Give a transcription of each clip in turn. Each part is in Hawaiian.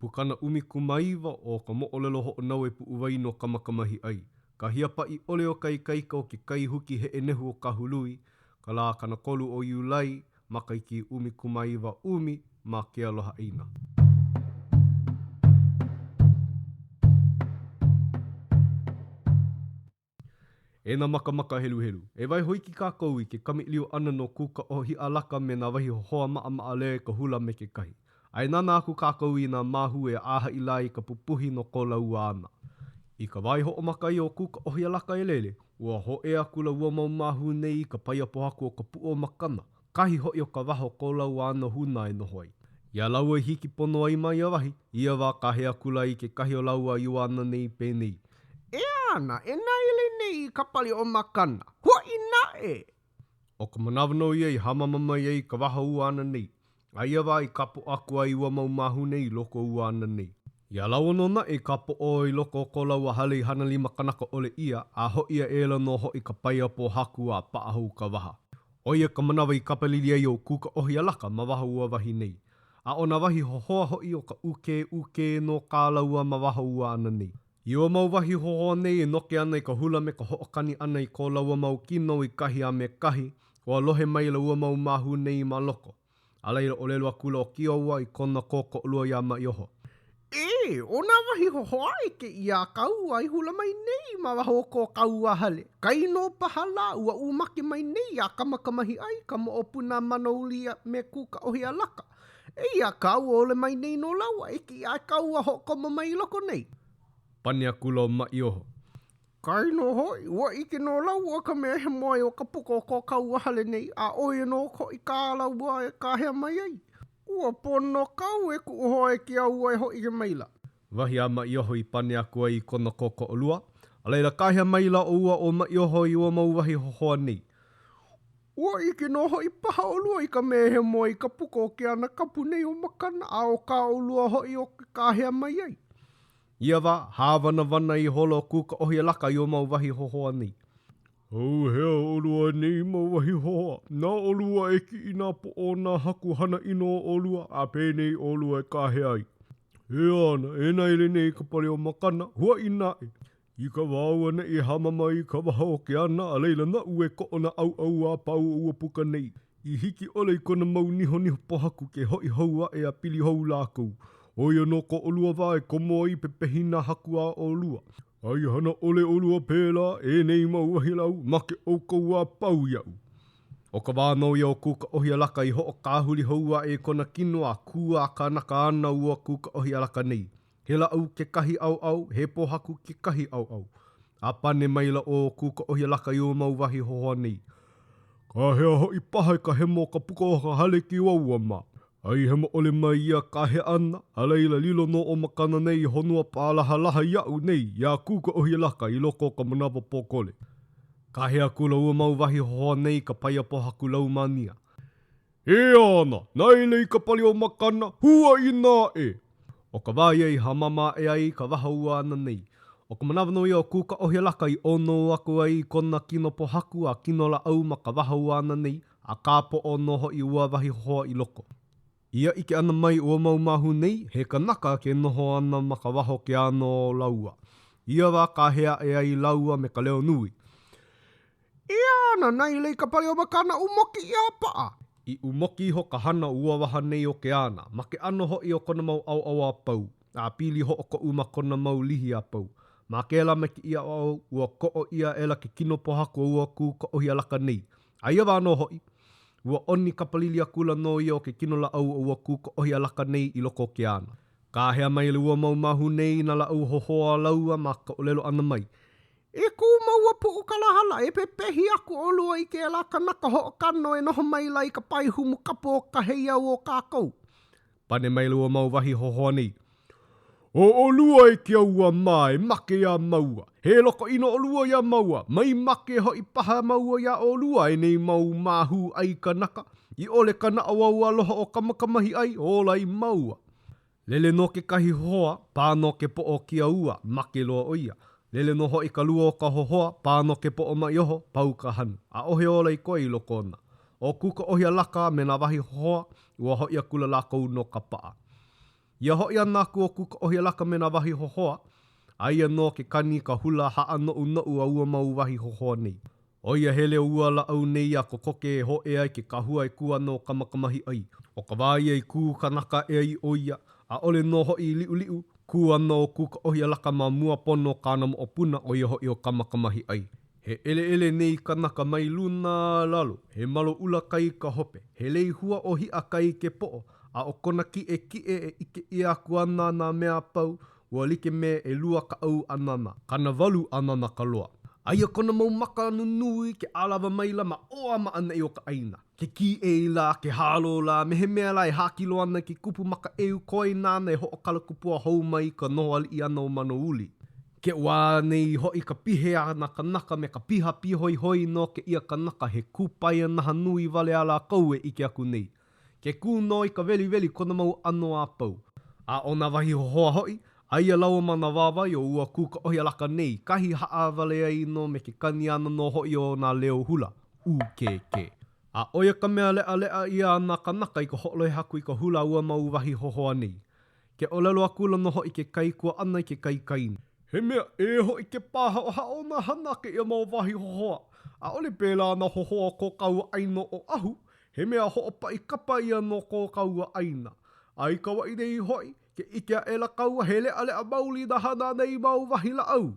Pukana umi kumaiwa o ka mo'olelo ho'onau e pu'uwai no kamakamahi ai. Ka hiapa'i ole o kai kaika o ke kai huki he enehu o ka hului, ka la kana kolu o Iulai, makaiki umi kumaiwa umi ma ke aloha ina. E na makamaka helu helu. E vai hoiki kākou i ke kami'iliu ana no kuka o hi alaka me na wahi hoa maa lea ka hula me ke kahi. Ai nana aku kākou i nā mahu e aha i la i ka pupuhi no ko laua ana. I ka vai ho o makai o kuka o hi alaka e lele, ua ho e aku la ua mau mahu nei i ka paia pohaku o ka pu'o makana. Kahi hoi o ka waho ko laua ana huna e noho ai. Ia laua i hiki pono ai mai a wahi, ia wā ka hea kula i ke kahi o laua i ana nei pēnei. E ana, e naile nei i ka pali o makana. Hua i na e! O ka manawano ia i hamamama i ka waho ua ana nei. Ai awa i kapo aku ai ua mau mahu nei loko ua ana nei. Ia lawa no na e kapo o i loko ko laua hale i hana lima kanaka ole ia, a ho ia e la no ho i ka paia po haku a paahau ka waha. O ia ka manawa i kapalili ai o kuka ohi alaka ma waho ua wahi nei. A o na wahi hohoa hoi o ka uke no ka laua ma waho ua ana nei. I o mau wahi hohoa nei e noke ana i ka hula me ka hookani ana i ko laua mau kino i kahi a me kahi, o alohe mai la ua mau mahu nei ma loko. A leila o lelo akula o kia ua i kona koko ulua ia ma ioho. E, o nā wahi hohoa e ke ia kau ai hula mai nei ma waho ko kau a hale. Kai no pahala ua umake mai nei a kamakamahi ai ka moopuna manoulia me kuka ohi alaka. E ia kau ole mai nei no laua e ke ia kau a hokoma mai loko nei. Pane akula o ma ioho. Kai no hoi, ua ike no laua ka mea he moe o ka puko ko kau a hale nei, a oe no ko i ka laua e ka hea mai ai. Ua pono kau e ku hoa e ki au e hoi ke maila. Wahi a ma ioho i pane aku ai i kona koko o lua. A leila ka hea maila o ua o ma ioho i ua mau wahi hohoa nei. Ua ike no hoi paha o lua i ka mea he moe i ka puko ke ana kapu nei o makana, a o ka o lua hoi o ka hea mai ai. Ia wa, hāwana wana i holo kuka ohi alaka i o mau wahi hohoa nei. Au hea olua nei mau wahi hoa. Nā olua e ki i nā po o nā haku hana ino o olua, a pēnei olua e ka hea ai. He ana, e naile nei ka pare o makana, hua i nā e. I ka wāua na i hamama i ka waha o ke ana, a leila na ue ko o na au a pau ua puka nei. I hiki ole i kona mau niho pohaku ke hoi haua e a pili hou lākou. O ia no ko olua wā e komo i pepehina haku a olua. Ai hana ole olua pēla e nei mau wahi lau make o kou a pau iau. O ka wānau ia o kuka ohi alaka i ho o kāhuri haua e kona kino a kua ka naka ana ua kuka ohi alaka nei. He la au ke kahi au, he pohaku ke kahi au. A pane maila o kuka ohi alaka i o mau wahi hohoa nei. Ka hea hoi paha ka hemo ka puko ka hale ki waua mā. Ai hema ole mai ia ka he ana, a leila lilo no o makana nei honua pālaha iau nei, ia kuka ohi alaka i loko ka manawa pōkole. Ka hea kula ua mau wahi hoa nei ka paia pohaku lau mania. E ana, nai lei ka pali o makana, hua i nā e. O ka wāia i hamama e ai ka waha ua ana nei. O ka manawano ia o kuka ohi alaka i ono aku ai kona kino pohaku a kino la au ma ka waha ua ana nei, a kāpo o noho i ua wahi hoa i loko. Ia ike ana mai ua mau mahu nei, he kanaka ke noho ana ma ka waho ke ano laua. Ia wā ka hea e ai laua me ka leo nui. Ia ana, nai lei ka pali o makana umoki i a paa. I umoki ho ka hana ua waha nei o ke ana, ma ke ano ho i o kona mau au a pau, a pili ho o ko uma kona mau lihi a pau. Ma ke la me ki ia au, ua ko o ia ela ke kino pohaku ua kuka ohi alaka nei. A ia wā no hoi. Ua oni kapalili a kula no ia o ke kino la au ua kuka ohi alaka nei i loko ke ana. Ka hea mai le ua mau mahu nei na la au hohoa laua ma ka olelo ana mai. E ku maua pu o kalahala e pepehi aku olua i ke ala kanaka ho o kano e noho mai lai ka pai humu kapo o ka heia o kākou. Pane mai le ua mau wahi hohoa nei. O olua e kia ua mai, make ia maua. He loko ino olua ia maua. Mai make ho i paha maua ia olua e nei mau mahu ai kanaka. I ole kana awau aloha o kamakamahi ai, olai maua. Lele no ke kahi hoa, pāno ke po o kia ua, make loa o ia. Lele no ho i ka lua o ka hohoa, pāno ke po o mai oho, pau ka hanu. A ohe olai koe i loko ona. O kuka ohi alaka me na wahi hoa, ua ho i a kula lākou no ka paa. Ia hoi ana kua kuka ohia laka me na wahi hohoa, aia no ke kani ka hula haa nou a ua mau wahi hohoa nei. O ia hele ua la au nei a ko koke e ho e ai ke kahua e kua no kamakamahi ai. O ka wai ai kū kanaka e ai o ia, a ole no hoi liu kū ano o kuka ohia laka ma mua pono kāna mo o puna o ia hoi o kamakamahi ai. He ele nei kanaka mai luna lalo, he malo ula kai ka hope, he lei hua o hi a kai ke po'o, a o kona ki e ike ia ku ana na mea pau, ua like me e lua ka au anana, kana walu anana ka loa. Aia kona mau maka nunui ke alawa maila ma oa ma ana i o ka aina. Ke ki e la, ke halo la, mehe mea la e hakilo ana ki kupu maka eu koi nana e ho o kala kupua hou mai ka noho ali i ana o mano uli. Ke wā nei hoi ka pihe ana kanaka me ka piha pihoi hoi no ke ia kanaka he kūpaia naha nui wale ala kau e ike aku nei. Ke kūno i ka veli kona mau ano a pau. A ona wahi hohoa hoi, aia laua mana wāwai o ua kuka ohia laka nei, kahi haa wale ai no me ke kani ana no hoi o nā leo hula, UKK. A oia ka mea lea ia ana kanaka i ka ho'loi haku i ka hula ua mau wahi hohoa nei. Ke olelo akula no hoi ke kai kua ana i ke kai kaini. He mea e hoi ke pāha o hao na hana ke ia mau wahi hohoa. A ole pēlā na hohoa ko kaua aino o ahu, he mea hoopa i kapa ia no ko kaua aina. Ai kawa i nei hoi, ke ikea e la kaua he lea mauli na hana nei mau wahi la au.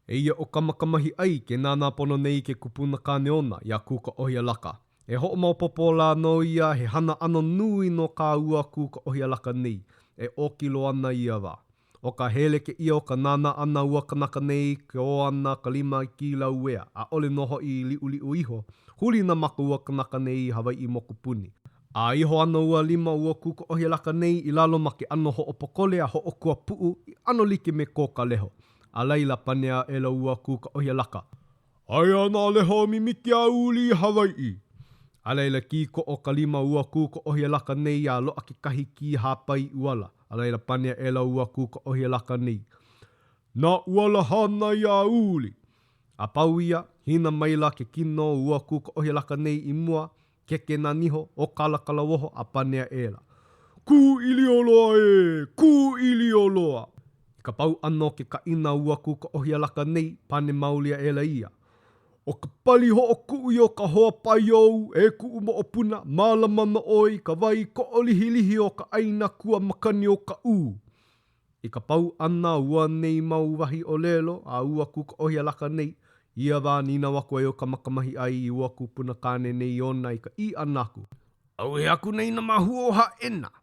E ia o kamakamahi ai ke nāna pono nei ke kupuna kāne ona ia kuka ohia laka. E ho mau popola no ia he hana ano nui no kā ua kuka ohia laka nei, e okilo ana ia wā. O ka hele ke ia o ka nana ana ua kanaka nei ke o ana ka 5 kila uea, a ole noho i liu iho, huli na maka ua kanaka nei Hawaii i mokupuni. A iho ana ua 5 ua kuka ohia laka nei i lalo ma ke ano ho o pokole a ho o kua puu i ano like me ko ka leho. A laila panea e la ua kuka ohia laka. Ai ana leho mimiki a uli Hawaii. A laila ki ko o ka 5 ua kuka ohia laka nei a loa ke kahi ki hapai uala. A laila panea e la ua kuka ohia laka nei. Na uala hana ia uli. A pau ia, hina maila ke kino ua kuka ohia laka nei i mua, keke na niho o kala woho a panea e la. Ku ili oloa e, ku ili oloa. Ka pau ano ke ka ina ua kuka ohia laka nei, pane maulia e la ia. O ka pali ho o kuu i o ka hoa pai ou, e kuu mo o puna, mālamana oi, ka wai ko o lihi o ka aina kua makani o ka u. I ka pau ana ua nei mau wahi o lelo, a ua kuka ohia laka nei, ia wā nina wako e o ka makamahi ai i ua kupuna kāne nei ona i ka i anaku. Au e aku nei na mahu o ha ena.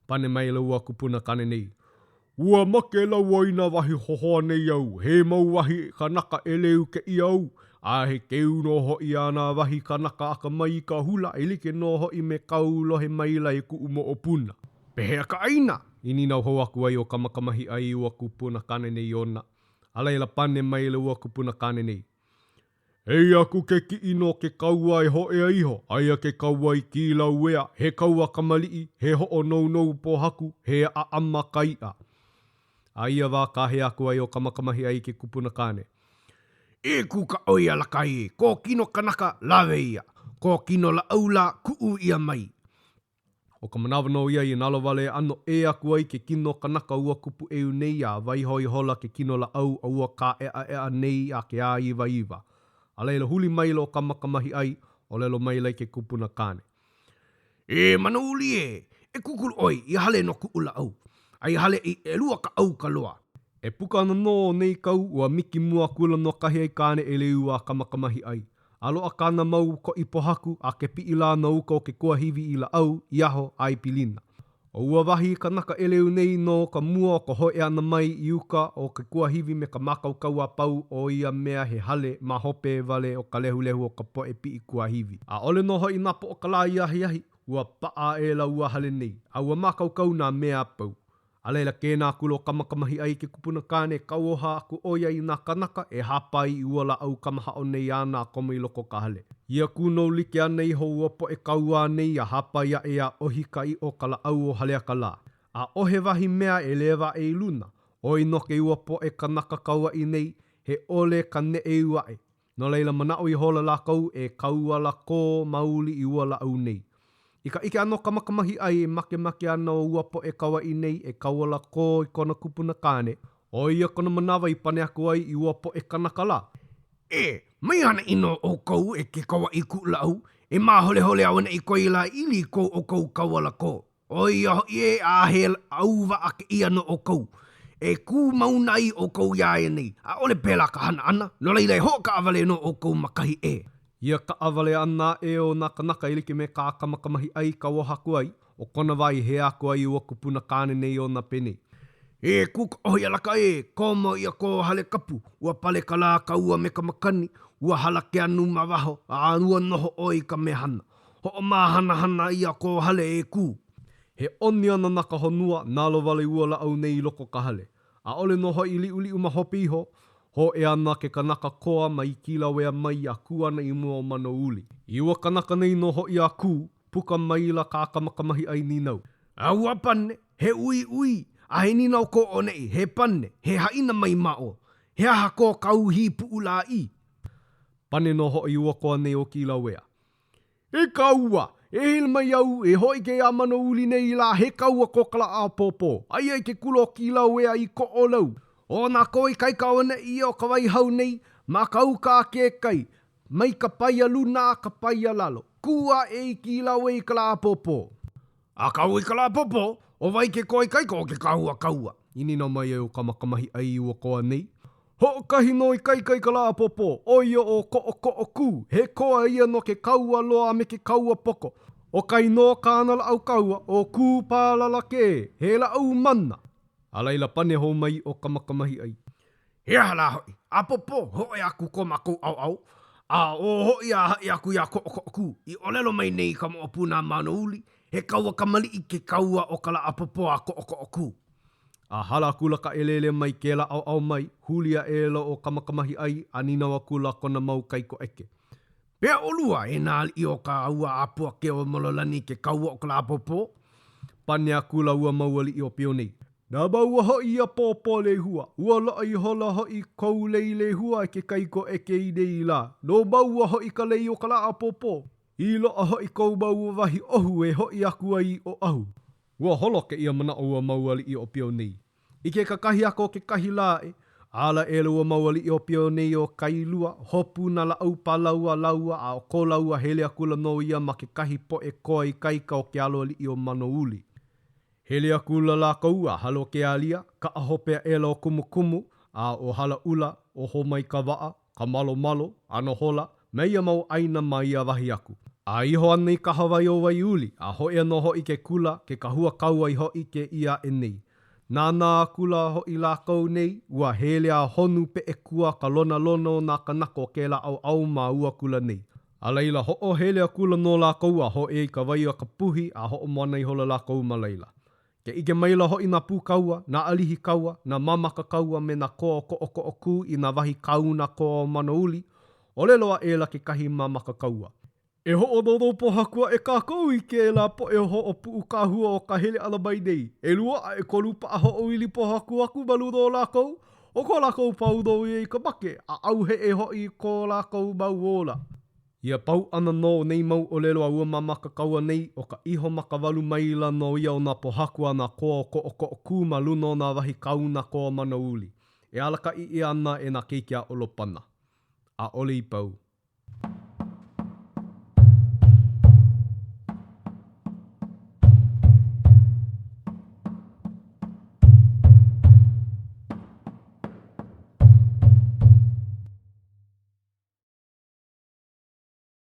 Pane mai la ua kupuna kāne nei. Ua make la waina wahi hohoa nei au, he mau wahi kanaka e leu ke i au, a he keu no hoi ana wahi kanaka aka mai ka hula e like no hoi me kau lohe maila e ku umo o puna. Pehea ka aina! I ninau hou aku ai o kamakamahi ai ua kupuna kāne nei ona. Alaila pane maila ua kupuna kāne nei. Hei aku ke ki ino ke kaua e ho e iho, aia ke kaua i ki la uea, he kaua kamalii, he ho o nou po haku, he a ama kaia. Aia wā ka he aku ai o kamakamahi ai ke kupuna kāne. E kuka oia la kai, ko kino kanaka lawe ia, ko kino la aula kuu ia mai. O ka manawa no ia i nalo wale ano e aku ai ke kino kanaka ua kupu eu nei a waihoi hola ke kino la au a ua ka ea nei a ke a iwa. A leila huli maila o kamakamahi ai, o lelo maila i ke kupuna kāne. E mana uli e kukulu oi i hale no kuu la au, ai hale i e lua ka au ka loa. E puka ana no nei kau ua miki mua kula no kahi ai kāne e leu a kamakamahi ai. Aloa kāna mau ko i pohaku a ke pi la na uka o ke kua hivi i la au i aho ai pilina. O ua wahi kanaka e leu nei no ka mua o ka hoe ana mai i uka o ke kua hivi me ka makau kaua pau o ia mea he hale ma hope vale o ka lehu o ka po e pi i kua hivi. A ole no hoi napo o ka la iahi ua paa e la ua hale nei. A ua makau kau na mea pau. A leila kēnā kulo kamakamahi ai ke kupuna kāne kauoha aku oia i nā kanaka e hapai i ua la au kamaha o nei ana a koma i loko ka hale. Ia kūnou like ana i ho ua po e kaua nei a hapai a e a ohika i o ka la au o halea ka la. A ohe wahi mea e lewa e luna, o i noke i ua po e kanaka kaua i nei, he ole ka ne e uae. No leila manao i hola la kau e kaua la ko mauli i ua la au nei. I ka ike ano kamakamahi ai make ana o uapo e kawa i nei e kawala ko i kona kupuna kāne. O ia kona manawa i pane aku ai i uapo e kanaka la. Mai ana ino o kou e ke kawa i ku'la au. E mā hole awana i koe la ili ko o kou kawala ko. O ia hoi e a he auwa ake i ano o kou. E ku mauna i o kou iae nei. A ole pēla ka hana ana. No leilei ho ka awale no o kou makahi e. Ia ka awale ana e o nā kanaka i like me ka kamakamahi ai ka wahaku ai. O kona vai he aku ai ua kupuna kāne nei o na pene. E kuka ohi alaka e, komo ia ko hale kapu. Ua pale ka la ka ua me ka makani. Ua halake anu mawaho. A ua noho oi ka mehana. Ho o mahana ia ko hale e ku. He oni ana naka honua nalo wale ua la au nei loko ka hale. A ole noho i liuli uma hopi iho. Ho e ana ke kanaka koa mai kila wea mai a ku ana i mua o mano uli. I ua kanaka nei noho i a ku, puka mai la ka kamakamahi ai ni nau. A ua pane, he ui. A he ni nau ko o nei, he pane, he haina mai mao. He aha ko kau hi pu la i. Pane noho i ua koa nei o kila wea. E kaua, e hil mai au, e hoi ke a mano uli nei la he kaua ko kala a popo. Ai ke kulo kila wea i ko o lau. O nā koi kai kawana i o ka wai hau nei, ma kau ka ke kai. Mai ka paia luna, ka paia lalo. Kua e i ki lau e i ka la popo. A kau i ka la popo, o vai ke koi kai ko ke kaua. Ini no mai e o kamakamahi ai ua koa nei. Ho kahi no i kai ka la popo, o ia o ko ku. He koa ia no ke kaua loa me ke kaua poko. O kai no kānala au kaua, o ku pālala ke, he la au mana. A leila pane ho mai o kamakamahi ai. He hala hoi, a popo hoi aku ko mako au. A o hoi a hai aku ia ko ku. I olelo mai nei ka mo puna mano uli. He kaua kamali i ke kaua o kala a popo a ko ku. A hala kula ka elele mai ke la au mai. Hulia e lo o kamakamahi ai. A ninawa kula kona mau kaiko eke. Pea olua e nāli i o ka aua apua ke o mololani ke kaua o kala a popo. Pane a kula ua mauali i o pio nei. Nā maua hoi a pōpō le hua. Ua loa i hola hoi kou lei le hua ke kaiko eke i nei la. No maua hoi ka lei o ka la a pōpō. I loa hoi kou maua wahi ohu e hoi aku ai o ahu. Ua holo ke ia mana o ua mauali i o pio nei. I ke kakahi ako ke kahi la e. Ala e ua mauali i o pio nei o kailua. Hopu na la au palaua laua a o ko laua hele akula no ia ma ke kahi po e koa i kaika o ke aloali i o mano uli. Hele akula la kaua halo ke alia, ka ahopea e la o kumukumu, a o hala ula, o ho mai ka waa, ka malo, ano hola, meia mau aina mai a wahi aku. A iho ana i ka hawai o wai uli, a hoi ano hoi ke kula, ke ka hua kaua i hoi ke ia e nei. Nāna kula hoi la kau nei, ua hele a honu pe e kua ka lona o nā kanako ke la au ma ua kula nei. A leila ho hele a kula no la kaua ho e ka wai a ka puhi a ho moana i hola la kau ma leila. Ke ike maila hoi nā pū kaua, nā alihi kaua, nā mamaka kaua me nā koa ko ku i nā wahi kau nā koa mano uli, o le loa e la ke kahi mamaka kaua. E ho o dodo po hakua e kā kou i ke la po e ho o puu ka hua o ka hele ala mai nei. E lua a e kolupa a ho o ili po hakua ku malu do la kou, o ko la kou pau do i ka make, a au he e hoi ko la kou mau ola. Ia pau ana no nei mau o lelo a ua mamaka kaua nei o ka iho makawalu maila no ia o nā pohakua nā koa ko kuma luno nā wahi kauna koa mana uli. E alaka i ana e nā keikia olopana. A ole i pau.